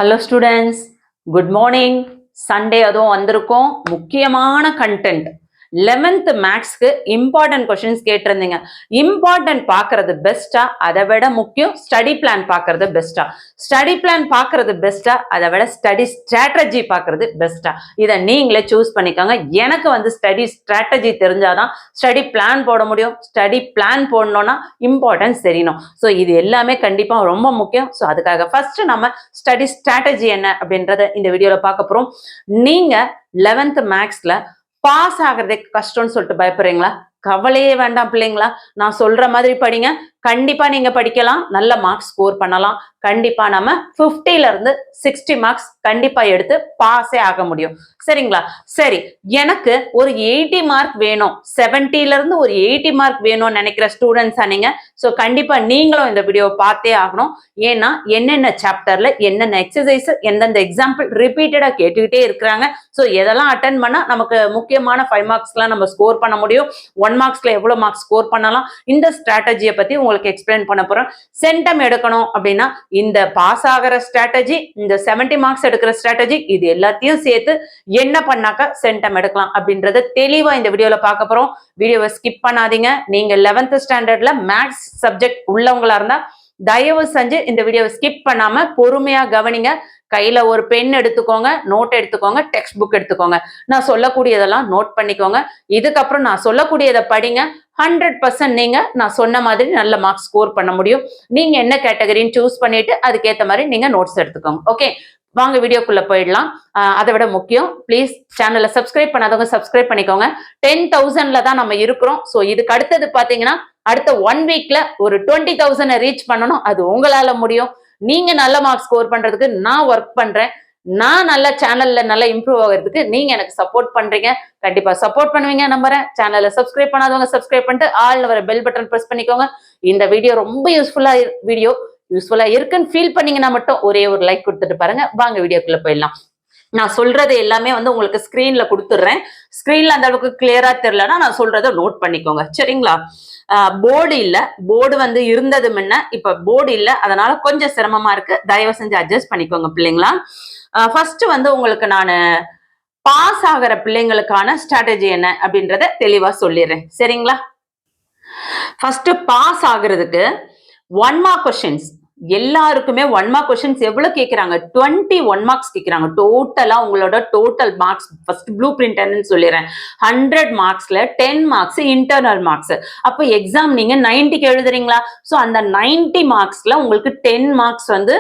Hello students, good morning. Sunday அதுவும் வந்திருக்கோம். முக்கியமான கண்டென்ட் 11th மேக்ஸ்க்கு இம்பார்ட்டன்ட் கொஸ்டின்ஸ் கேட்டிருந்தீங்க. இம்பார்ட்டன்ட் பார்க்கறது பெஸ்டா, அதை விட முக்கியம் ஸ்டடி பிளான் பார்க்கறது பெஸ்டா? ஸ்டடி பிளான் பார்க்கறது பெஸ்டா, அதை விட ஸ்டடி ஸ்ட்ராட்டஜி பார்க்கறது பெஸ்டா? இதை நீங்களே சூஸ் பண்ணிக்கோங்க. எனக்கு வந்து ஸ்டடி ஸ்ட்ராட்டஜி தெரிஞ்சாதான் ஸ்டடி பிளான் போட முடியும். ஸ்டடி பிளான் போடணும்னா இம்பார்ட்டன்ஸ் தெரியணும். ஸோ இது எல்லாமே கண்டிப்பாக ரொம்ப முக்கியம். ஸோ அதுக்காக ஃபர்ஸ்ட் நம்ம ஸ்டடி ஸ்ட்ராட்டஜி என்ன அப்படின்றத இந்த வீடியோவில் பார்க்க போகிறோம். நீங்கள் 11th மேக்ஸில் பாஸ் ஆகிறதே கஷ்டம்னு சொல்லிட்டு பயப்படுறீங்களா? கவலையே வேண்டாம் பிள்ளைங்களா. நான் சொல்ற மாதிரி படிங்க. கண்டிப்பா நீங்க படிக்கலாம், நல்ல மார்க்ஸ் ஸ்கோர் பண்ணலாம். கண்டிப்பா நம்ம 50ல இருந்து 60 மார்க்ஸ் கண்டிப்பா எடுத்து பாஸே ஆக முடியும். சரிங்களா? சரி, எனக்கு ஒரு 80 மார்க் வேணும், 70ல இருந்து ஒரு 80 மார்க் வேணும்னு நினைக்கிற ஸ்டூடெண்ட்ஸா நீங்க. ஸோ கண்டிப்பா நீங்களும் இந்த வீடியோவை பார்த்தே ஆகணும். ஏன்னா என்னென்ன சாப்டர்ல என்னென்ன எக்ஸசைஸ், எந்தெந்த எக்ஸாம்பிள் ரிப்பீட்டடா கேட்டுக்கிட்டே இருக்கிறாங்க. ஸோ எதெல்லாம் அட்டன் பண்ணா நமக்கு முக்கியமான 5 மார்க்ஸ்லாம் நம்ம ஸ்கோர் பண்ண முடியும், 1 மார்க்ஸ்ல எவ்வளவு மார்க்ஸ் ஸ்கோர் பண்ணலாம், இந்த ஸ்ட்ராட்டஜியை பத்தி உங்களுக்கு எக்ஸ்பிளைன் பண்ண போறோம். சென்டம் எடுக்கணும் அப்படின்னா இந்த பாஸ் ஆகிற ஸ்ட்ராட்டஜி, இந்த 70 மார்க்ஸ் எடுக்கிற ஸ்ட்ராட்டஜி, இது எல்லாத்தையும் சேர்த்து என்ன பண்ணாக்க சென்டம் எடுக்கலாம் அப்படின்றத தெளிவா இந்த வீடியோல பார்க்க போறோம். வீடியோவை ஸ்கிப் பண்ணாதீங்க. நீங்க 11th ஸ்டாண்டர்ட்ல மேக்ஸ் சப்ஜெக்ட் உள்ளவங்களா இருந்தா தயவு செஞ்சு இந்த வீடியோவை ஸ்கிப் பண்ணாம பொறுமையா கவனிங்க. கையில ஒரு பென் எடுத்துக்கோங்க, நோட் எடுத்துக்கோங்க, டெக்ஸ்ட் புக் எடுத்துக்கோங்க. நான் சொல்லக்கூடியதெல்லாம் நோட் பண்ணிக்கோங்க. இதுக்கப்புறம் நான் சொல்லக்கூடியதை படிங்க. 100% நீங்க நான் சொன்ன மாதிரி நல்ல மார்க்ஸ் ஸ்கோர் பண்ண முடியும். நீங்க என்ன கேட்டகரின்னு சூஸ் பண்ணிட்டு அதுக்கேற்ற மாதிரி நீங்க நோட்ஸ் எடுத்துக்கோங்க. ஓகே, வாங்க வீடியோக்குள்ள போயிடலாம். அதை விட முக்கியம், பிளீஸ் சேனலை சப்ஸ்கிரைப் பண்ணாதவங்க சப்ஸ்கிரைப் பண்ணிக்கோங்க. 10,000ல தான் நம்ம இருக்கிறோம். ஸோ இதுக்கு அடுத்தது பாத்தீங்கன்னா அடுத்த 1 வீக்ல ஒரு 20,000 ரீச் பண்ணணும். அது உங்களால முடியும். நீங்க நல்ல மார்க் ஸ்கோர் பண்றதுக்கு நான் ஒர்க் பண்றேன். நான் நல்ல சேனல்ல நல்லா இம்ப்ரூவ் ஆகிறதுக்கு நீங்க எனக்கு சப்போர்ட் பண்றீங்க. கண்டிப்பா சப்போர்ட் பண்ணுவீங்க நம்புறேன். சேனலை சப்ஸ்கிரைப் பண்ணாதவங்க சப்ஸ்கிரைப் பண்ணிட்டு ஆள்ல வர பெல் பட்டன் பிரஸ் பண்ணிக்கோங்க. இந்த வீடியோ ரொம்ப யூஸ்ஃபுல்லா இருக்குன்னு ஃபீல் பண்ணீங்கன்னா மட்டும் ஒரே ஒரு லைக் கொடுத்துட்டு பாருங்க. வாங்க வீடியோக்குள்ள போயிடலாம். நான் சொல்றது எல்லாமே வந்து உங்களுக்கு ஸ்கிரீன்ல கொடுத்துடுறேன். ஸ்கிரீன்ல அந்த அளவுக்கு கிளியரா தெரியலன்னா நான் சொல்றதை நோட் பண்ணிக்கோங்க. சரிங்களா? போர்டு இல்ல, போர்டு வந்து இருந்தது முன்ன, இப்ப போர்டு இல்ல, அதனால கொஞ்சம் சிரமமா இருக்கு. தயவு செஞ்சு அட்ஜஸ்ட் பண்ணிக்கோங்க பிள்ளைங்களா. ஃபர்ஸ்ட் வந்து உங்களுக்கு நான் பாஸ் ஆகிற பிள்ளைங்களுக்கான ஸ்ட்ராட்டஜி என்ன அப்படின்றத தெளிவா சொல்லிடுறேன். சரிங்களா? ஃபர்ஸ்ட் பாஸ் ஆகுறதுக்கு 1 மார்க் கொஸ்டின்ஸ் எல்லாருக்குமே 1 மார்க் கொஸ்டின்ஸ் எவ்வளவு கேட்கிறாங்க? 21 மார்க்ஸ் கேட்கிறாங்க. டோட்டலா உங்களோட total marks first blueprint என்னன்னு சொல்லிடுறேன். 100 மார்க்ஸ்ல 10 மார்க்ஸ் இன்டர்னல் மார்க்ஸ். அப்போ எக்ஸாம் நீங்க 90க்கு எழுதுறீங்களா? ஸோ அந்த 90 மார்க்ஸ்ல உங்களுக்கு 10 மார்க்ஸ் வந்து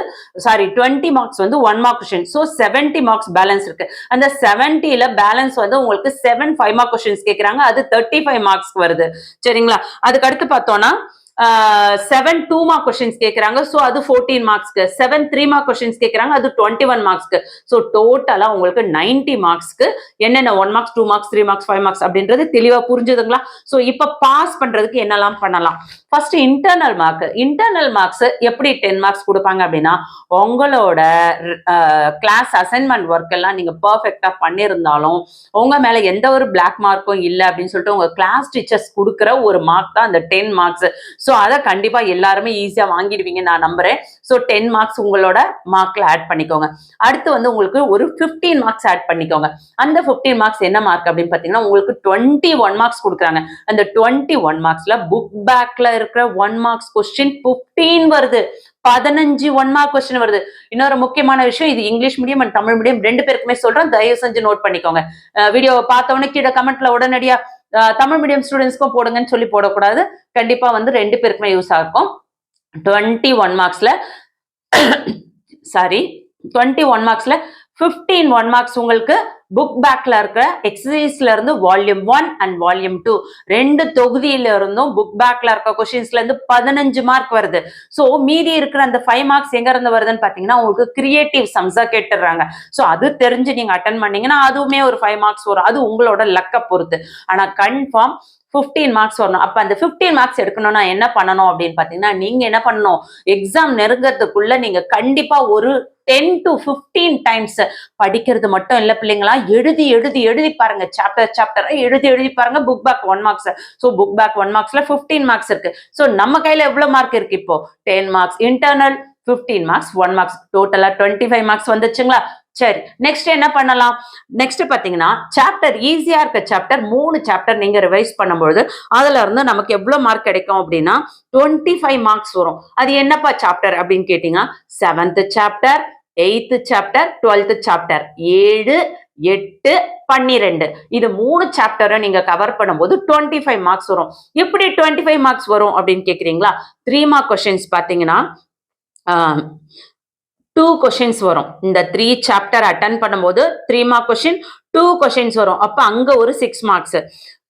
20 மார்க்ஸ் வந்து 1 mark question. So 70 marks balance இருக்கு. அந்த 70ல பேலன்ஸ் வந்து உங்களுக்கு 7 5 மார்க் கொஸ்டின்ஸ் கேட்கிறாங்க. அது 35 மார்க்ஸ் வருது. சரிங்களா? அதுக்கு அடுத்து பார்த்தோம்னா 7 2 மார்க் கொஸ்டின்ஸ் கேட்கறாங்க. சோ அது 14 மார்க்ஸ்க்கு. 7 3 மார்க் கொஸ்டின்ஸ் கேட்கறாங்க. அது 21 மார்க்ஸ்க்கு. சோ டோட்டலா உங்களுக்கு 90 மார்க்ஸ்க்கு என்னென்ன 1 மார்க்ஸ் 2 மார்க்ஸ் 3 மார்க்ஸ் 5 மார்க்ஸ் அப்படின்றது தெளிவா புரிஞ்சுதுங்களா? சோ இப்ப பாஸ் பண்றதுக்கு என்னெல்லாம் பண்ணலாம்? First internal mark. Internal marks எப்படி 10 மார்க்ஸ் கொடுப்பாங்க அப்படின்னா, உங்களோட கிளாஸ் அசைன்மெண்ட் ஒர்க் எல்லாம் நீங்க பெர்ஃபெக்ட்டா பண்ணியிருந்தாலும் உங்க மேல எந்த ஒரு பிளாக் மார்க்கும் இல்லை அப்படின்னு சொல்லிட்டு உங்க கிளாஸ் டீச்சர்ஸ் கொடுக்குற ஒரு மார்க் தான் அந்த 10 மார்க்ஸ். ஸோ அதை கண்டிப்பா எல்லாருமே ஈஸியா வாங்கிடுவீங்க நான் நம்புறேன். ஸோ 10 மார்க்ஸ் உங்களோட மார்க்ல ஆட் பண்ணிக்கோங்க. அடுத்து வந்து உங்களுக்கு ஒரு 15 மார்க்ஸ் ஆட் பண்ணிக்கோங்க. அந்த 15 மார்க்ஸ் என்ன மார்க் அப்படின்னு பாத்தீங்கன்னா உங்களுக்கு 21 மார்க்ஸ் கொடுக்குறாங்க. அந்த 21 மார்க்ஸ்ல புக் பேக்ல இருக்கிற 1 மார்க்ஸ் கொஸ்டின் 15 வருது. 15 1 மார்க் கொஸ்டின் வருது. இன்னொரு முக்கியமான விஷயம், இது English medium and Tamil medium 2 பேருக்குமே சொல்றேன். தயவு செஞ்சு நோட் பண்ணிக்கோங்க. வீடியோவை பார்த்தவொடனே கீழே கமெண்ட்ல உடனடியா தமிழ் மீடியம் ஸ்டூடெண்ட்ஸ்க்கும் போடுங்கன்னு சொல்லி போடக்கூடாது. கண்டிப்பா வந்து 2 பேருக்குமே யூஸ் ஆகும். 21 மார்க்ஸ்ல 21 மார்க்ஸ்ல 15 1 மார்க்ஸ் உங்களுக்கு புக் பேக்ல இருக்கிற எக்ஸசைஸ்ல இருந்து வால்யூம் 1 அண்ட் வால்யூம் 2 2 தொகுதியில இருந்தும் புக் பேக்ல இருக்க கொஸ்டின்ஸ்ல இருந்து 15 மார்க் வருது. சோ மீதி இருக்கிற அந்த 5 மார்க்ஸ் எங்க இருந்து வருதுன்னு பாத்தீங்கன்னா உங்களுக்கு கிரியேட்டிவ் சம்ஸா கேட்டுறாங்க. சோ அது தெரிஞ்சு நீங்க அட்டன் பண்ணீங்கன்னா அதுவுமே ஒரு 5 மார்க்ஸ் வரும். அது உங்களோட லக்க பொறுத்து. ஆனா கன்ஃபார்ம் 15 மார்க்ஸ் வரணும். அப்ப அந்த 15 மார்க்ஸ் எடுக்கணும்னா என்ன பண்ணணும் அப்படின்னு பாத்தீங்கன்னா, நீங்க என்ன பண்ணணும், எக்ஸாம் நெருங்கறதுக்குள்ள நீங்க கண்டிப்பா ஒரு 10 to 15 டைம்ஸ் படிக்கிறது மட்டும் இல்ல பிள்ளைங்களா, எழுதி எழுதி எழுதி பாருங்க. சாப்டர் எழுதி பாருங்க. Book back 1 marks. So book back 1 மார்க்ஸ்ல 15 மார்க்ஸ் இருக்கு. சோ நம்ம கையில எவ்வளவு மார்க் இருக்கு இப்போ? 10 மார்க்ஸ் இன்டர்னல், 15 மார்க்ஸ் 1 மார்க்ஸ் டோட்டலா 25 மார்க்ஸ் வந்துச்சுங்களா? சரி, நெக்ஸ்ட் என்ன பண்ணலாம்? நெக்ஸ்ட் பாத்தீங்கன்னா சாப்டர் ஈஸியா இருக்க சாப்டர் 3 சாப்டர் நீங்க ரிவைஸ் பண்ணும்போது அதுல இருந்து நமக்கு எவ்வளவு மார்க் கிடைக்கும் அப்படின்னா 25 மார்க்ஸ் வரும். அது என்னப்பா சாப்டர் அப்படின்னு கேட்டீங்கன்னா 7th chapter, 8th chapter, 12th chapter, 7, 8, 12 இது 3 சாப்டரை நீங்க கவர் பண்ணும்போது 25 மார்க்ஸ் வரும். எப்படி 25 மார்க்ஸ் வரும் அப்படின்னு கேக்குறீங்களா? 3 மார்க் கொஸ்டின்ஸ் பாத்தீங்கன்னா 2 கொஸ்டின்ஸ் வரும். இந்த 3 சாப்டர் அட்டன் பண்ணும்போது 3 மார்க் கொஸ்டின் 2 கொஸ்டின்ஸ் வரும். அப்ப அங்க ஒரு 6 மார்க்ஸ்.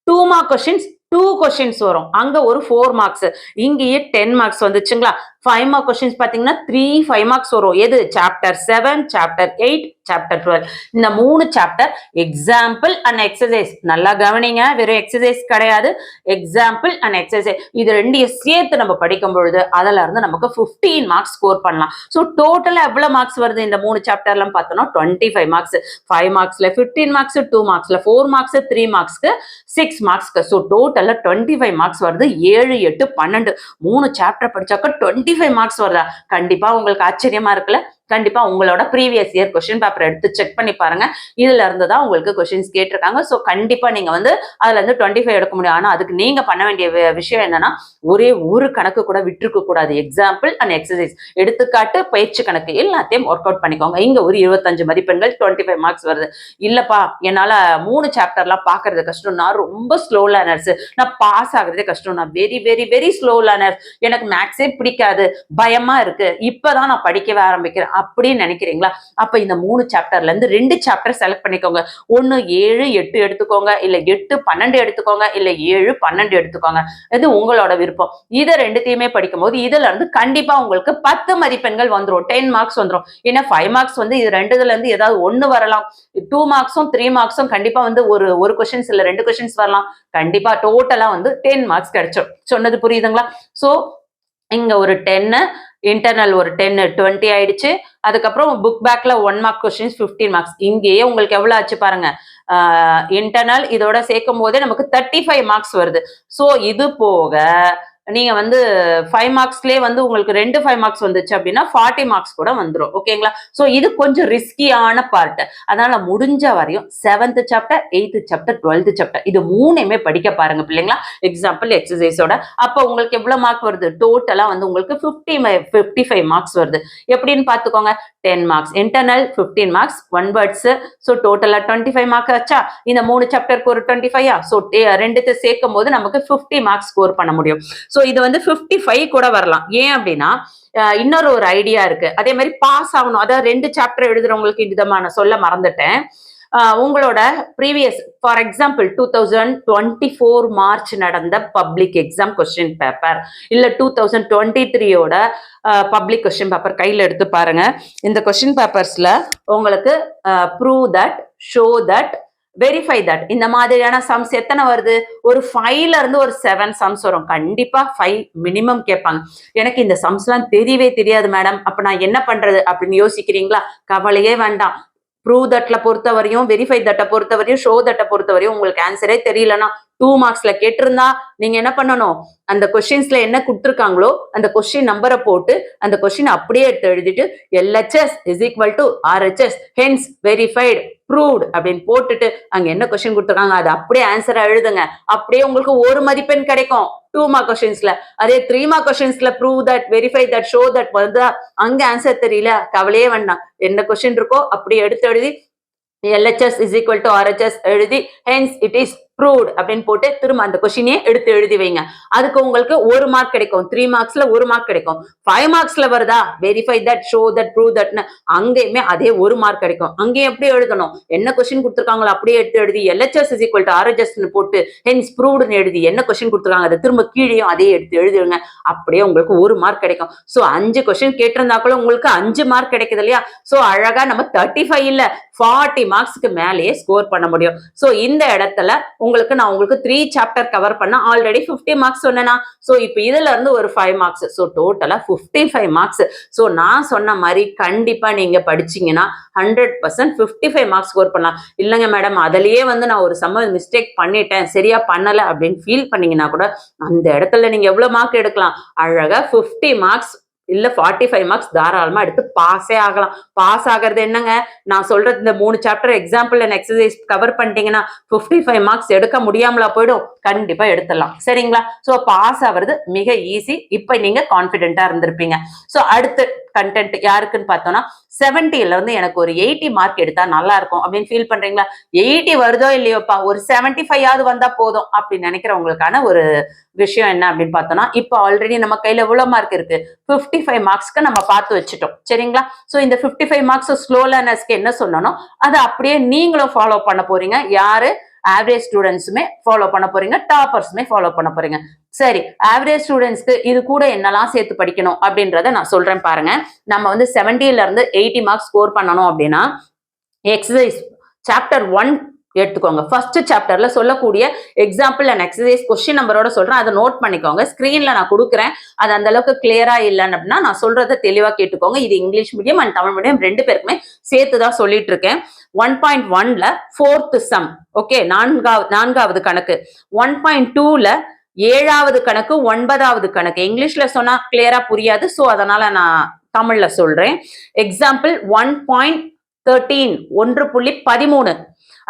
2 மார்க் கொஸ்டின்ஸ் 2 கொஸ்டின்ஸ் வரும். அங்க ஒரு 4 மார்க்ஸ். இங்கேயே 10 மார்க்ஸ் வந்துச்சுங்களா? 5 மார்க் கொஸ்டின்ஸ் பாத்தீங்கன்னா 5 மார்க்ஸ் வரும். எது? சாப்டர் 7, சாப்டர் 8, சாப்டர் 12 இந்த 3 சாப்டர் எக்ஸாம்பிள் அண்ட் எக்ஸசைஸ். நல்லா கவனிங்க, வெறும் எக்ஸசைஸ் கிடையாது, எக்ஸாம்பிள் அண்ட் எக்ஸசைஸ் இது ரெண்டையும் சேர்த்து நம்ம படிக்கும் பொழுது அதுல இருந்து நமக்கு 15 மார்க்ஸ் ஸ்கோர் பண்ணலாம். ஸோ டோட்டலா எவ்வளவு மார்க்ஸ் வருது இந்த 3 சாப்டர்ல பார்த்தோம்னா 25 மார்க்ஸ். 5 மார்க்ஸ்ல 15 மார்க்ஸ், 2 மார்க்ஸ்ல 4 மார்க்ஸ், 3 மார்க்ஸ்க்கு 6 மார்க்ஸ்க்கு. ஸோ டோட்டலா 25 மார்க்ஸ் வருது. 7, 8, 12 3 சாப்டர் படிச்சாக்க 25 மார்க்ஸ் வருதா? கண்டிப்பா உங்களுக்கு ஆச்சரியமா இருக்குல்ல? கண்டிப்பா உங்களோட ப்ரீவியஸ் இயர் கொஸ்டின் பேப்பர் எடுத்து செக் பண்ணி பாருங்க. இதுல இருந்து தான் உங்களுக்கு கொஸ்டின்ஸ் கேட்டிருக்காங்க. ஸோ கண்டிப்பா நீங்க வந்து அதுல இருந்து 25 எடுக்க முடியும். ஆனா அதுக்கு நீங்க பண்ண வேண்டிய விஷயம் என்னன்னா ஒரே ஒரு கணக்கு கூட விட்டுருக்க கூடாது. எக்ஸாம்பிள் அண்ட் எக்ஸசைஸ், எடுத்துக்காட்டு, பயிற்சி கணக்கு எல்லாத்தையும் ஒர்க் அவுட் பண்ணிக்கோங்க. இங்க ஒரு 25 மதிப்பெண்கள் 25 மார்க்ஸ் வருது. இல்லப்பா என்னால 3 சாப்டர்லாம் பாக்குறது கஷ்டம், நான் ரொம்ப ஸ்லோ லேர்னர்ஸ், நான் பாஸ் ஆகுறதே கஷ்டம், நான் very very very slow learner, எனக்கு மேக்ஸே பிடிக்காது, பயமா இருக்கு, இப்பதான் நான் படிக்கவே ஆரம்பிக்கிறேன் அப்படின்னு நினைக்கிறீங்களா? அப்ப இந்த 3 சாப்டர்ல இருந்து 2 சாப்டர் செலக்ட் பண்ணிக்கோங்க. ஒன்னு 7, 8 எடுத்துக்கோங்க, இல்ல 8, 12 எடுத்துக்கோங்க, இல்ல 7, 12 எடுத்துக்கோங்க. இது உங்களோட விருப்பம். இதை ரெண்டுத்தையுமே படிக்கும் போது இதுல இருந்து கண்டிப்பா உங்களுக்கு 10 மதிப்பெண்கள் வந்துடும், 10 மார்க்ஸ் வந்துடும். ஏன்னா 5 மார்க்ஸ் வந்து இது ரெண்டுல இருந்து ஏதாவது ஒண்ணு வரலாம். 2 மார்க்ஸும் 3 மார்க்ஸும் கண்டிப்பா வந்து ஒரு கொஸ்டின்ஸ் இல்ல 2 கொஸ்டின்ஸ் வரலாம். கண்டிப்பா டோட்டலா வந்து 10 மார்க்ஸ் கிடைச்சிடும். சொன்னது புரியுதுங்களா? சோ இங்க ஒரு 10, இன்டர்னல் ஒரு 10, 20 ஆயிடுச்சு. அதுக்கப்புறம் புக் பேக்ல 1 மார்க் கொஸ்டின்ஸ் 15 மார்க்ஸ். இங்கேயே உங்களுக்கு எவ்வளவு ஆச்சு பாருங்க. இன்டர்னல் இதோட சேர்க்கும் போதே நமக்கு 35 மார்க்ஸ் வருது. சோ இது போக நீங்க வந்து 5 மார்க்ஸ்லயே வந்து உங்களுக்கு 2 5 மார்க்ஸ் வந்துச்சு அப்படின்னா 40 மார்க்ஸ் கூட வந்துடும். ஓகேங்களா? சோ இது கொஞ்சம் ரிஸ்கியான பார்ட். அதனால முடிஞ்ச வரையும் 7th chapter, 8th chapter, 12th chapter இது மூணுமே படிக்க பாருங்க பிள்ளைங்களா. எக்ஸாம்பிள் எக்ஸசைஸோட. அப்ப உங்களுக்கு எவ்வளவு மார்க் வருது? டோட்டலா வந்து உங்களுக்கு 55 மார்க்ஸ் வருது. எப்படின்னு பாத்துக்கோங்க. 10 marks internal, 15 marks 1 words. So டோட்டலா 25 மார்க் ஆச்சா? இந்த 3 சாப்டருக்கு ஒரு 25. சோ ரெண்டுத்தை சேர்க்கும் போது நமக்கு 50 மார்க்ஸ் ஸ்கோர் பண்ண முடியும். சோ இது வந்து 55 கூட வரலாம். ஏன் அப்படின்னா இன்னொரு ஒரு ஐடியா இருக்கு. அதே மாதிரி பாஸ் ஆகணும், அதாவது 2 சாப்டர் எழுதுறவங்களுக்கு இந்த சொல்ல மறந்துட்டேன். உங்களோட ப்ரீவியஸ் ஃபார் எக்ஸாம்பிள் 2024 மார்ச் நடந்த பப்ளிக் எக்ஸாம் கொஸ்டின் பேப்பர் இல்ல 2023யோட பப்ளிக் கொஸ்டின் பேப்பர் கையில எடுத்து பாருங்க. இந்த கொஸ்டின் பேப்பர்ஸ்ல உங்களுக்கு prove that, show that, verify that இந்த மாதிரியான சம்ஸ் எத்தனை வருது? ஒரு 5ல இருந்து ஒரு 7 சம்ஸ் வரும். கண்டிப்பா 5 மினிமம் கேட்பாங்க. எனக்கு இந்த சம்ஸ் எல்லாம் தெரியவே தெரியாது மேடம், அப்ப நான் என்ன பண்றது அப்படின்னு யோசிக்கிறீங்களா? கவலையே வேண்டாம். ப்ரூவ் தட்ல பொறுத்தவரையும், வெரிஃபை தட்டை பொறுத்தவரையும், ஷோ தட்டை பொறுத்தவரையும் உங்களுக்கு ஆன்சரே தெரியலன்னா 2 மார்க்ஸ்ல கேட்டிருந்தா நீங்க என்ன பண்ணணும்? அந்த கொஸ்டின்ஸ்ல என்ன கொடுத்துருக்காங்களோ அந்த கொஸ்டின் நம்பரை போட்டு அந்த கொஸ்டின் அப்படியே எடுத்து எழுதிட்டு LHS is equal to RHS hence verified proved அப்படின்னு போட்டுட்டு அங்க என்ன கொஸ்டின் கொடுத்துருக்காங்க அது அப்படியே ஆன்சரா எழுதுங்க. அப்படியே உங்களுக்கு ஒரு மதிப்பெண் கிடைக்கும் 2 மார்க் கொஸ்டின்ஸ்ல. அதே 3 மார்க் கொஸ்டின்ஸ்ல prove that, verify that, show that வந்து அங்க ஆன்சர் தெரியல, கவலையே வேண்டாம். என்ன கொஸ்டின் இருக்கோ அப்படியே எடுத்து எழுதி LHS is equal to RHS எழுதி hence it is proved அப்படின்னு போட்டு திரும்ப அந்த கொஸ்டினே எடுத்து எழுதி வைங்க. அதுக்கு உங்களுக்கு 1 மார்க் கிடைக்கும். 3 மார்க்ஸ்ல 1 மார்க் கிடைக்கும். 5 மார்க்ஸ்ல வருதா verify that, show that, prove தட்னு அங்கேயுமே அதே 1 மார்க் கிடைக்கும். அங்கேயும் எப்படி எழுதணும்? என்ன கொஸ்டின் கொடுத்துருக்காங்களோ அப்படியே எடுத்து எழுதி LHS is equal to RHS போட்டு hence proved எழுதி என்ன கொஸ்டின் கொடுத்துருக்காங்க அதை திரும்ப கீழேயும் அதே எடுத்து எழுதிடுங்க. அப்படியே உங்களுக்கு 1 மார்க் கிடைக்கும். சோ 5 கொஸ்டின் கேட்டிருந்தா கூட உங்களுக்கு 5 மார்க் கிடைக்குது இல்லையா? சோ அழகா நம்ம 35 இல்ல 40 மார்க்ஸ்க்கு மேலேயே ஸ்கோர் பண்ண முடியும். சோ இந்த இடத்துல நான் உங்களுக்கு 3 சாப்டர் கவர் பண்ண ஆல்ரெடி 50 மார்க்ஸ் சொன்னேனா? சோ இப்போ இதுல இருந்து ஒரு 5 மார்க்ஸ். சோ டோட்டலா 55 மார்க்ஸ். சோ நான் சொன்ன மாதிரி கண்டிப்பா நீங்க படிச்சீங்கன்னா 100% 55 மார்க்ஸ் ஸ்கோர் பண்ணலாம். இல்லங்க மேடம் அதுலயே வந்து நான் ஒரு மிஸ்டேக் பண்ணிட்டேன், சரியா பண்ணல அப்படின்னு ஃபீல் பண்ணீங்கன்னா கூட அந்த இடத்துல நீங்க எவ்வளவு மார்க் எடுக்கலாம்? அழகா 50 மார்க்ஸ் இல்ல 45 மார்க்ஸ் தாராளமா எடுத்து பாஸே ஆகலாம். பாஸ் ஆகிறது என்னங்க, நான் சொல்றது இந்த 3 chapter example and exercise cover பண்ணிட்டீங்கன்னா 55 மார்க்ஸ் எடுக்க முடியாமலா போயிடும்? கண்டிப்பா எடுத்துடலாம். சரிங்களா? சோ பாஸ் ஆகிறது மிக ஈஸி. இப்ப நீங்க கான்பிடென்ட்டா இருந்திருப்பீங்க. சோ அடுத்து கண்டென்ட் யாருக்குன்னு பார்த்தோம்னா 70ல இருந்து எனக்கு ஒரு 80 மார்க் எடுத்தா நல்லா இருக்கும் அப்படின்னு ஃபீல் பண்றீங்களா? 80 வருதோ இல்லையோப்பா, ஒரு 75 ஆவது வந்தா போதும் அப்படின்னு நினைக்கிறவங்களுக்கான ஒரு விஷயம் என்ன அப்படின்னு பார்த்தோம்னா, இப்போ ஆல்ரெடி நம்ம கையில எவ்வளவு மார்க் இருக்கு? 55 மார்க்ஸ்க்கு நம்ம பார்த்து வச்சுட்டோம். சரிங்களா? சோ இந்த 55 மார்க்ஸ் ஸ்லோ லேர்னர்ஸ்க்கு என்ன சொன்னனோ அதை அப்படியே நீங்களும் ஃபாலோ பண்ண போறீங்க. யாரு? ஆவரேஜ் ஸ்டூடெண்ட்ஸுமே ஃபாலோ பண்ண போறீங்க, டாப்பர்ஸுமே ஃபாலோ பண்ண போறீங்க. சரி, ஆவரேஜ் ஸ்டூடெண்ட்ஸ்க்கு இது கூட என்னெல்லாம் சேர்த்து படிக்கணும் அப்படின்றத நான் சொல்றேன் பாருங்க. நம்ம வந்து 70ல இருந்து 80 மார்க்ஸ் ஸ்கோர் பண்ணணும் அப்படின்னா எக்ஸசைஸ் சாப்டர் 1 எடுத்துக்கோங்க. ஃபர்ஸ்ட் சாப்டர்ல சொல்லக்கூடிய எக்ஸாம்பிள் அண்ட் எக்ஸசைஸ் கொஸ்டின் நம்பரோட சொல்றேன், அதை நோட் பண்ணிக்கோங்க. ஸ்கிரீன்ல நான் கொடுக்குறேன். அது அந்த அளவுக்கு கிளியரா இல்லைன்னு அப்படின்னா நான் சொல்றதை தெளிவா கேட்டுக்கோங்க. இது English medium and Tamil medium ரெண்டு பேருக்குமே சேர்த்துதான் சொல்லிட்டு இருக்கேன். 1.1ல 4th சம், ஓகே, நான்காவது கணக்கு. 1.2ல 7வது கணக்கு, 9வது கணக்கு. இங்கிலீஷ்ல சொன்னா கிளியரா புரியாது, சோ அதனால நான் தமிழ்ல சொல்றேன். எக்ஸாம்பிள் 1.13 1.13.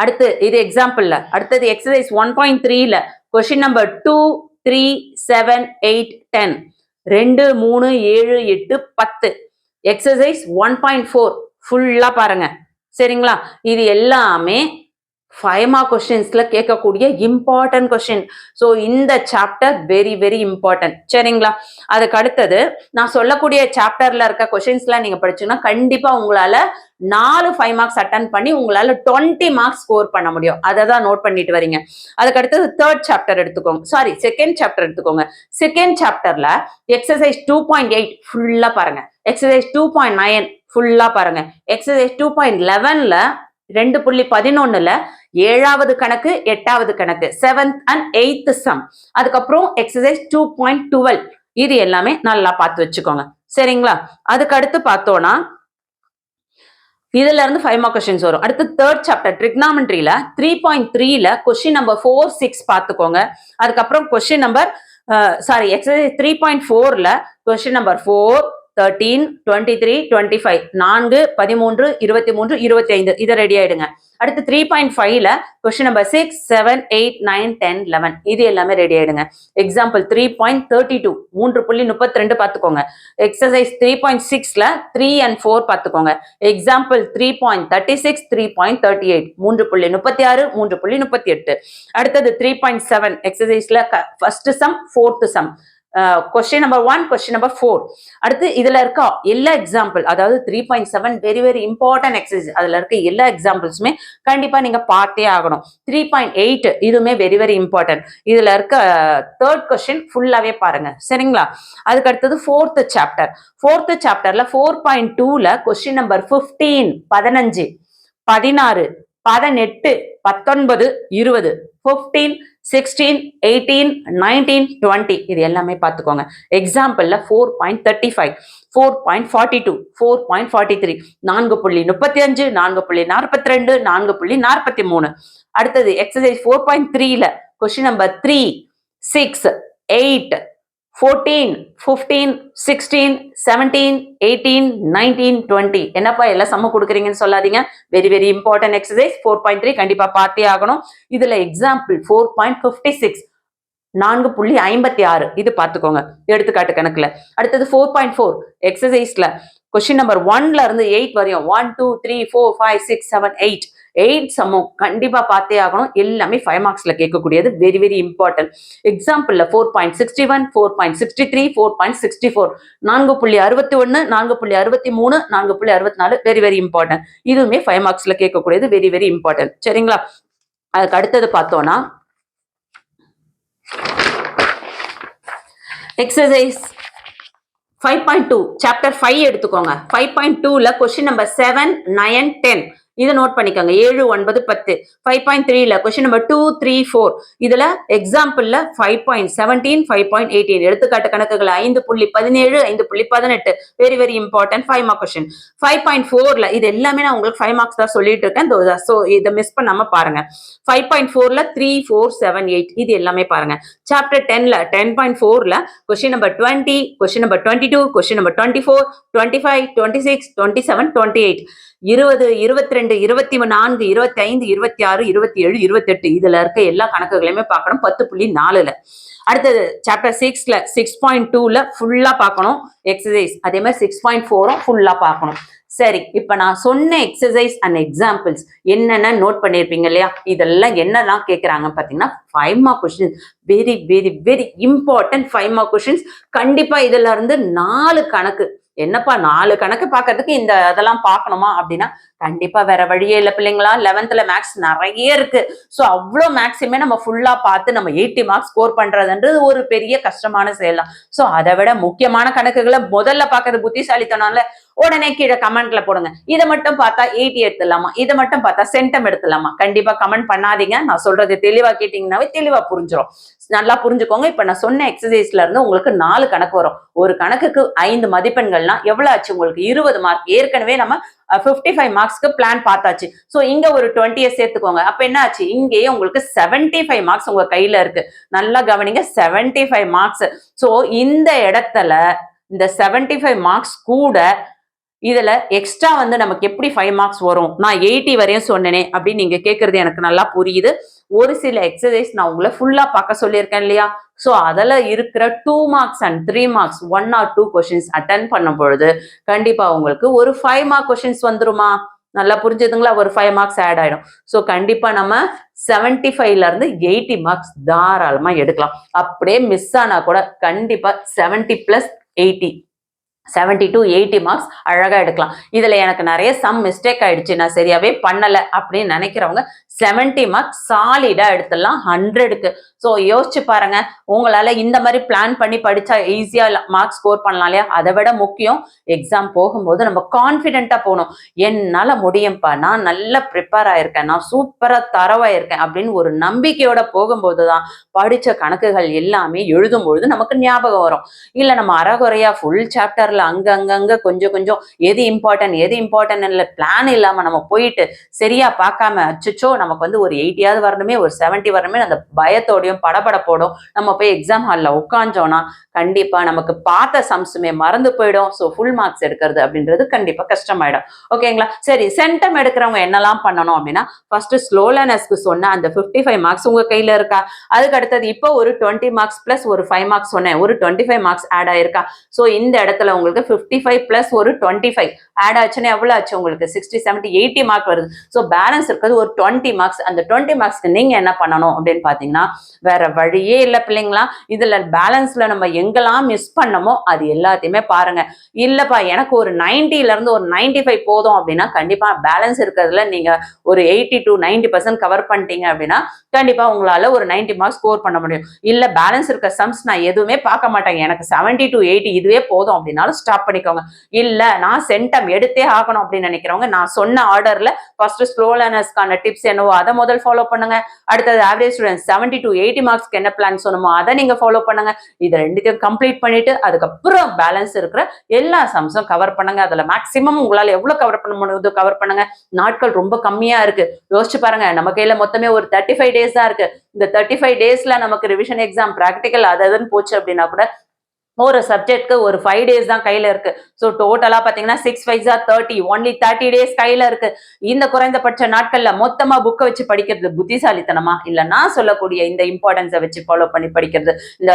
அடுத்து இது எக்ஸாம்பிள்ல. அடுத்தது எக்ஸசைஸ் 1.3ல கொஸ்டின் நம்பர் 2, 3, 7, 8, 10 2, 3, 7, 8, 10. எக்ஸசைஸ் 1.4 ஃபுல்லா பாருங்க. சரிங்களா? இது எல்லாமே 5 மார்க் கொஸ்டின்ஸ்ல கேட்கக்கூடிய இம்பார்ட்டன்ட் கொஸ்டின். ஸோ இந்த சாப்டர் வெரி வெரி இம்பார்ட்டன்ட். சரிங்களா? அதுக்கு அடுத்தது நான் சொல்லக்கூடிய சாப்டர்ல இருக்க கொஸ்டின்ஸ்லாம் நீங்க படிச்சீங்கன்னா கண்டிப்பா உங்களால 4 5 மார்க்ஸ் அட்டன் பண்ணி உங்களால 20 மார்க்ஸ் ஸ்கோர் பண்ண முடியும். அதை தான் நோட் பண்ணிட்டு வரீங்க. அதுக்கு அடுத்தது தேர்ட் சாப்டர் எடுத்துக்கோங்க. சாரி, செகண்ட் சாப்டர் எடுத்துக்கோங்க. செகண்ட் சாப்டர்ல எக்ஸசைஸ் 2.8 ஃபுல்லா பாருங்க. எக்ஸசைஸ் 2.9 ஃபுல்லா பாருங்க. எக்ஸசைஸ் 2.11ல 2.11ல 7வது கணக்கு, 8வது கணக்கு, 7th and 8th சம். அதுக்கப்புறம் எக்ஸசைஸ் 2.12 இது எல்லாமே நல்லா பார்த்து வச்சுக்கோங்க. சரிங்களா? அதுக்கு அடுத்து பார்த்தோம்னா இதுல இருந்து 5 மார்க் கொஸ்டின்ஸ் வரும். அடுத்து தேர்ட் சாப்டர் ட்ரிக்னாமெட்ரியில 3.3ல கொஸ்டின் நம்பர் 4, 6 பார்த்துக்கோங்க. அதுக்கப்புறம் கொஸ்டின் நம்பர் எக்ஸசைஸ் 3.4ல கொஸ்டின் நம்பர் 4, 13, 23, 25 4, 13, 23, 25 இதை ரெடி ஆயிடுங்க. அடுத்து 3.5ல கொஸ்டின் நம்பர் 6, 7, 8, 9, 10, 11 இது எல்லாமே ரெடி ஆயிடுங்க. எக்ஸாம்பிள் 3.32 3.32 பார்த்துக்கோங்க. எக்ஸசைஸ் 3.6ல 3 and 4 பார்த்துக்கோங்க. எக்ஸாம்பிள் 3.36, 3.38 3.36, 3.38. அடுத்தது 3.7 எக்ஸசைஸ்ல first sum, fourth sum. Question number 1, question number 4. அடுத்து இதுல இருக்க எல்லா எக்ஸாம்பிள், அதாவது 3.7 வெரி வெரி இம்பார்ட்டன்ட் எக்ஸசைஸ். அதுல இருக்க எல்லா எக்ஸாம்பிள்ஸுமே கண்டிப்பா நீங்க பார்த்தே ஆகணும். 3.8 இதுவுமே வெரி வெரி இம்பார்ட்டன்ட். இதுல இருக்க தேர்ட் கொஸ்டின் ஃபுல்லாவே பாருங்க. சரிங்களா? அதுக்கு அடுத்தது ஃபோர்த் சாப்டர். ஃபோர்த் சாப்டர்ல 4.2ல கொஸ்டின் நம்பர் 15 16 16 18 19 20 15 16 18 19 20 இது எல்லாமே பார்த்துக்கோங்க. எக்ஸாம்பிள்ல 4.35 4.42 4.43 4.35 4.42 4.43. அடுத்தது எக்ஸசைஸ் 4.3ல கொஸ்டின் நம்பர் 3, 6, 8, 14, 15, 16, 17, 18, 19, 20 என்னப்பா எல்லாம் சம்ம கொடுக்குறீங்கன்னு சொல்லாதீங்க. வெரி வெரி இம்பார்ட்டன்ட் எக்ஸசைஸ் 4.3 கண்டிப்பா பார்த்தே ஆகணும். இதுல எக்ஸாம்பிள் 4.56 4.56 இது பார்த்துக்கோங்க எடுத்துக்காட்டு கணக்குல. அடுத்தது 4.4 எக்ஸசைஸ்ல கொஸ்டின் நம்பர் 1ல இருந்து 8 வரையும் 1, 2, 3, 4, 5, 6, 7, 8 சமம் கண்டிப்பா பார்த்தே ஆகணும். எல்லாமே 5 மார்க்ஸ்ல கேட்கக்கூடியது, வெரி வெரி இம்பார்ட்டன்ட். எக்ஸாம்பிள்ல 4.61 4.63 4.64 4.61 4.63 4.64 வெரி வெரி இம்பார்ட்டன்ட். இதுவுமே 5 மார்க்ஸ்ல கேட்கக்கூடியது, வெரி வெரி இம்பார்ட்டன்ட். சரிங்களா? அதுக்கு அடுத்தது பார்த்தோம்னா எக்ஸசைஸ் 5.2 சாப்டர் 5 எடுத்துக்கோங்க. 5.2ல கொஸ்டின் நம்பர் 7, 9, 10 இதை நோட் பண்ணிக்கோங்க. 7, 9, 10. 5.3ல கொஸ்டின் நம்பர் 2, 3, 4. இதுல எக்ஸாம்பிள்ல 5.17, 5.18 எடுத்துக்காட்டு கணக்குகள் 5.17, 5.18 very very important 5 mark question. 5.4ல இது எல்லாமே நான் உங்களுக்கு 5 மார்க்ஸ் தான் சொல்லிட்டு இருக்கேன். ஸோ இதை மிஸ் பண்ணாம பாருங்க. 5.4ல 3, 4, 7, 8 இது எல்லாமே பாருங்க. சாப்டர் 10ல 10.4ல question number 20, question number 22, question number 24, 25, 26, 27, 28, 20, 22, 24, 25, 26, 27, 28 இதுல இருக்க எல்லா கணக்குகளையுமே பார்க்கணும் 10.4ல. அடுத்தது சாப்டர் 6ல 6.2ல ஃபுல்லா பார்க்கணும் எக்ஸசைஸ். அதே மாதிரி 6.4ம் ஃபுல்லா பார்க்கணும். சரி, இப்ப நான் சொன்ன எக்ஸசைஸ் அண்ட் எக்ஸாம்பிள்ஸ் என்னென்ன நோட் பண்ணிருப்பீங்க இல்லையா? இதெல்லாம் என்னெல்லாம் கேட்கறாங்க பாத்தீங்கன்னா 5 mark question. Very very very important 5 mark questions. கண்டிப்பா இதுல இருந்து 4 கணக்கு. என்னப்பா 4 கணக்கு பாக்கிறதுக்கு இந்த அதெல்லாம் பார்க்கணுமா அப்படின்னா கண்டிப்பா வேற வழியே இல்லை பிள்ளைங்களா. 11th மேக்ஸ் நிறைய இருக்கு. ஸோ அவ்வளோ மேக்ஸுமே நம்ம ஃபுல்லா பார்த்து நம்ம 80 மார்க்ஸ் ஸ்கோர் பண்றதுன்றது ஒரு பெரிய கஷ்டமான செயல் தான். ஸோ அதை விட முக்கியமான கணக்குகளை முதல்ல பார்க்கறது புத்திசாலித்தனம்ல. உடனே கீழே கமெண்ட்ல போடுங்க. இதை மட்டும் பார்த்தா 80 எடுத்துலாமா, இதை மட்டும் பார்த்தா சென்டம் எடுத்துலாமா? கண்டிப்பா கமெண்ட் பண்ணாதீங்க. நான் சொல்றது தெளிவா கேட்டீங்கன்னாவே தெளிவா புரிஞ்சிடும். நல்லா புரிஞ்சுக்கோங்க. இப்ப நான் சொன்ன எக்ஸசைஸ்ல இருந்து உங்களுக்கு 4 கணக்கு வரும். ஒரு கணக்குக்கு 5 மதிப்பெண்கள்னா எவ்வளவு ஆச்சு உங்களுக்கு? 20 மார்க். ஏற்கனவே நம்ம 55 மார்க்ஸ்க்கு பிளான் பார்த்தாச்சு. சோ இங்க ஒரு 20 சேர்த்துக்கோங்க. அப்ப என்ன ஆச்சு? இங்கேயே உங்களுக்கு 75 மார்க்ஸ் உங்க கையில இருக்கு. நல்லா கவனிங்க, 75 மார்க்ஸ். சோ இந்த இடத்துல இந்த 75 மார்க்ஸ் கூட இதுல எக்ஸ்ட்ரா வந்து நமக்கு எப்படி 5 மார்க்ஸ் வரும்? நான் 80 வரையும் சொன்னேனே அப்படின்னு நீங்க கேட்கறது எனக்கு நல்லா புரியுது. ஒரு சில எக்ஸசைஸ் நான் உங்களை ஃபுல்லா பார்க்க சொல்லியிருக்கேன் இல்லையா? சோ அதுல இருக்கிற 2 marks and 3 marks 1 or 2 questions attend பண்ணும் பொழுது கண்டிப்பா உங்களுக்கு ஒரு 5 மார்க் கொஸ்டின்ஸ் வந்துருமா? நல்லா புரிஞ்சுதுங்களா? ஒரு 5 மார்க்ஸ் ஆட் ஆயிடும். சோ கண்டிப்பா நம்ம 75ல இருந்து 80 மார்க்ஸ் தாராளமா எடுக்கலாம். அப்படியே மிஸ் ஆனா கூட கண்டிப்பா 70 plus 80 70 to 80 மார்க்ஸ் அழகா எடுக்கலாம். இதுல எனக்கு நிறைய சம் மிஸ்டேக் ஆயிடுச்சு, நான் சரியாவே பண்ணல அப்படின்னு நினைக்கிறவங்க 70 மார்க்ஸ் சாலிடா எடுத்துடலாம் 100க்கு. ஸோ யோசிச்சு பாருங்க, உங்களால இந்த மாதிரி பிளான் பண்ணி படிச்சா ஈஸியா மார்க்ஸ் ஸ்கோர் பண்ணலாம் இல்லையா? அதை விட முக்கியம் எக்ஸாம் போகும்போது நம்ம கான்பிடென்ட்டா போகணும். என்னால முடியும்ப்பா, நான் நல்லா ப்ரிப்பேர் ஆயிருக்கேன், நான் சூப்பரா தரவாயிருக்கேன் அப்படின்னு ஒரு நம்பிக்கையோட போகும்போதுதான் படிச்ச கணக்குகள் எல்லாமே எழுதும்பொழுது நமக்கு ஞாபகம் வரும். இல்ல நம்ம அறகுறையா ஃபுல் சாப்டர்ல அங்கங்க கொஞ்சம் கொஞ்சம் எது இம்பார்ட்டன்ட் இல்ல பிளான் இல்லாம நம்ம போயிட்டு சரியா பார்க்காம அச்சோ நமக்கு வந்து ஒரு 80ஆவது வரணுமே, ஒரு 70 வரணுமே அந்த பயத்தோடையும் படபடப்போடும் நம்ம போய் எக்ஸாம் ஹால்ல உட்காந்தோம்னா கண்டிப்பா நமக்கு பார்த்த சம்ஸுமே மறந்து போயிடும். ஸோ ஃபுல் மார்க்ஸ் எடுக்கிறது அப்படின்றது கண்டிப்பா கஷ்டமாயிடும். ஓகேங்களா? சரி, சென்டம் எடுக்கிறவங்க என்னெல்லாம் பண்ணணும் அப்படின்னா ஃபர்ஸ்ட் ஸ்லோ லேர்னர்ஸ்க்கு சொன்ன அந்த 55 மார்க்ஸ் உங்க கையில இருக்கா? அதுக்கு அடுத்தது இப்போ ஒரு 20 மார்க்ஸ் பிளஸ் ஒரு 5 மார்க்ஸ் சொன்னேன், ஒரு 25 மார்க்ஸ் ஆட் ஆயிருக்கா? ஸோ இந்த இடத்துல உங்களுக்கு 55 பிளஸ் ஒரு 25 ஆட் ஆச்சுன்னா எவ்வளவு ஆச்சு உங்களுக்கு? 60, 70, 80 மார்க் வருது. ஸோ பேலன்ஸ் இருக்கிறது ஒரு 20 மார்க்ஸ். அந்த 20 மார்க்ஸ்க்கு நீங்க என்ன பண்ணணும் அப்படின்னு பாத்தீங்கன்னா வேற வழியே இல்லை பிள்ளைங்களா. இதுல பேலன்ஸ்ல நம்ம எங்கெல்லாம் மிஸ் பண்ணமோ அது எல்லாத்தையுமே பாருங்க. இல்லப்பா எனக்கு ஒரு 90ல இருந்து ஒரு 95 போதும் அப்படின்னா கண்டிப்பா பேலன்ஸ் இருக்கிறதுல நீங்க ஒரு 80 to 90% கவர் பண்ணிட்டீங்க அப்படின்னா கண்டிப்பா உங்களால ஒரு 90 மார்க்ஸ் ஸ்கோர் பண்ண முடியும். இல்ல பேலன்ஸ் இருக்க சம்ஸ் நான் எதுவுமே பார்க்க மாட்டேங்க, எனக்கு 70 to 80 இதுவே போதும் அப்படின்னாலும் ஸ்டாப் பண்ணிக்கோங்க. இல்ல நான் சென்டம் எடுத்தே ஆகணும் அப்படின்னு நினைக்கிறவங்க நான் சொன்ன ஆர்டர்ல ஃபர்ஸ்ட் ஸ்லோ லேர்னர்ஸ்க்கான டிப்ஸ் என்னவோ அதை முதல் ஃபாலோ பண்ணுங்க. அடுத்தது ஆவரேஜ் ஸ்டூடெண்ட் 70 to 80 மார்க்ஸ்க்கு என்ன பிளான் சொன்னமோ அதை நீங்க ஃபாலோ பண்ணுங்க. இதை ரெண்டுத்தையும் கம்ப்ளீட் பண்ணிட்டு அதுக்கப்புறம் பேலன்ஸ் இருக்கிற எல்லா சம்ஸும் கவர் பண்ணுங்க. அதுல மேக்சிமம் உங்களால எவ்வளவு கவர் பண்ண முடியுதோ கவர் பண்ணுங்க. நாட்கள் ரொம்ப கம்மியா இருக்கு. யோசிச்சு பாருங்க, நம்ம கையில மொத்தமே ஒரு 35 டேஸ் தான் இருக்கு. இந்த 35 டேஸ்ல நமக்கு ரிவிஷன் எக்ஸாம் பிராக்டிக்கல் அதுன்னு போச்சு அப்படின்னா கூட ஒரு சப்ஜெக்ட்க்கு ஒரு 5 டேஸ் தான் கையில இருக்கு. ஸோ டோட்டலா பாத்தீங்கன்னா 6 5 30 ஒன்லி 30 டேஸ் கையில இருக்கு. இந்த குறைந்தபட்ச நாட்கள்ல மொத்தமா புக்கை வச்சு படிக்கிறது புத்திசாலித்தனமா? இல்ல நான் சொல்லக்கூடிய இந்த இம்பார்ட்டன்ஸை வச்சு ஃபாலோ பண்ணி படிக்கிறது, இந்த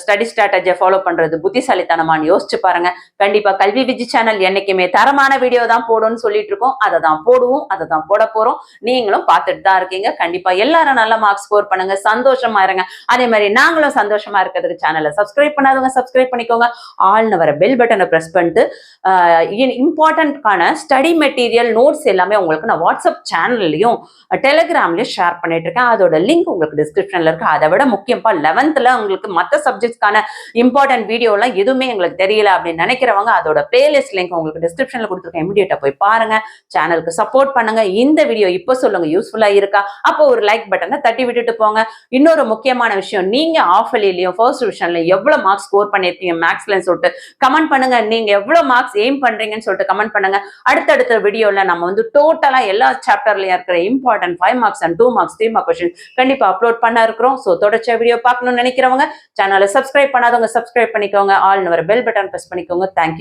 ஸ்டடி ஸ்ட்ராட்டஜியை ஃபாலோ பண்றது புத்திசாலித்தனமான்னு யோசிச்சு பாருங்க. கண்டிப்பா கல்வி விஜி சேனல் என்னைக்குமே தரமான வீடியோ தான் போடும்னு சொல்லிட்டு இருக்கோம். அதை தான் போடுவோம், அதை தான் போட போறோம். நீங்களும் பார்த்துட்டு தான் இருக்கீங்க. கண்டிப்பா எல்லாரும் நல்ல மார்க்ஸ் ஸ்கோர் பண்ணுங்க, சந்தோஷமா இருங்க. அதே மாதிரி நாங்களும் சந்தோஷமா இருக்கிறதுக்கு சேனலை சப்ஸ்கிரைப் பண்ண பண்ணாதவங்க சப்ஸ்கிரைப் பண்ணிக்கோங்க. ஆல்னு வர பெல் பட்டனை பிரஸ் பண்ணிட்டு இம்பார்ட்டன்ட்கான ஸ்டடி மெட்டீரியல் நோட்ஸ் எல்லாமே உங்களுக்கு நான் வாட்ஸ்அப் சேனல்லையும் டெலிகிராம்லயும் ஷேர் பண்ணிட்டு இருக்கேன். அதோட லிங்க் உங்களுக்கு டிஸ்கிரிப்ஷன்ல இருக்கு. அதை விட முக்கியமா 11th உங்களுக்கு மற்ற சப்ஜெக்ட்ஸ்க்கான இம்பார்ட்டன்ட் வீடியோ எல்லாம் எதுவுமே எங்களுக்கு தெரியல அப்படின்னு நினைக்கிறவங்க அதோட பிளேலிஸ்ட் லிங்க் உங்களுக்கு டிஸ்கிரிப்ஷன்ல கொடுத்துருக்கேன். இமிடியேட்டா போய் பாருங்க. சேனலுக்கு சப்போர்ட் பண்ணுங்க. இந்த வீடியோ இப்போ சொல்லுங்க யூஸ்ஃபுல்லா இருக்கா? அப்போ ஒரு லைக் பட்டனை தட்டி விட்டுட்டு போங்க. இன்னொரு முக்கியமான விஷயம், நீங்க ஆஃப் இயர்லயும் ஃபர்ஸ்ட் டிவிஷன்ல எவ்வளவு மார்க்ஸ் ஸ்கோர் பண்ணிருக்கீங்க மேக்ஸ்ல சொல்லிட்டு கமெண்ட் பண்ணுங்க. நீங்க எவ்வளவு மார்க்ஸ் எய்ம் பண்றீங்கன்னு சொல்லிட்டு கமெண்ட் பண்ணுங்க. அடுத்தடுத்த வீடியோல நம்ம வந்து டோட்டலா எல்லா சாப்டர்லயும் இருக்கிற important 5 marks and 2 marks 3 mark question கண்டிப்பா அப்லோட் பண்ண இருக்கிறோம். சோ தொடர்ச்சியா வீடியோ பார்க்கணும்னு நினைக்கிறவங்க சேனலை சப்ஸ்கிரைப் பண்ணாதவங்க சப்ஸ்கிரைப் பண்ணிக்கோங்க. ஆல்னு வர பெல் பட்டன் பிரஸ் பண்ணிக்கோங்க. தேங்க்யூ.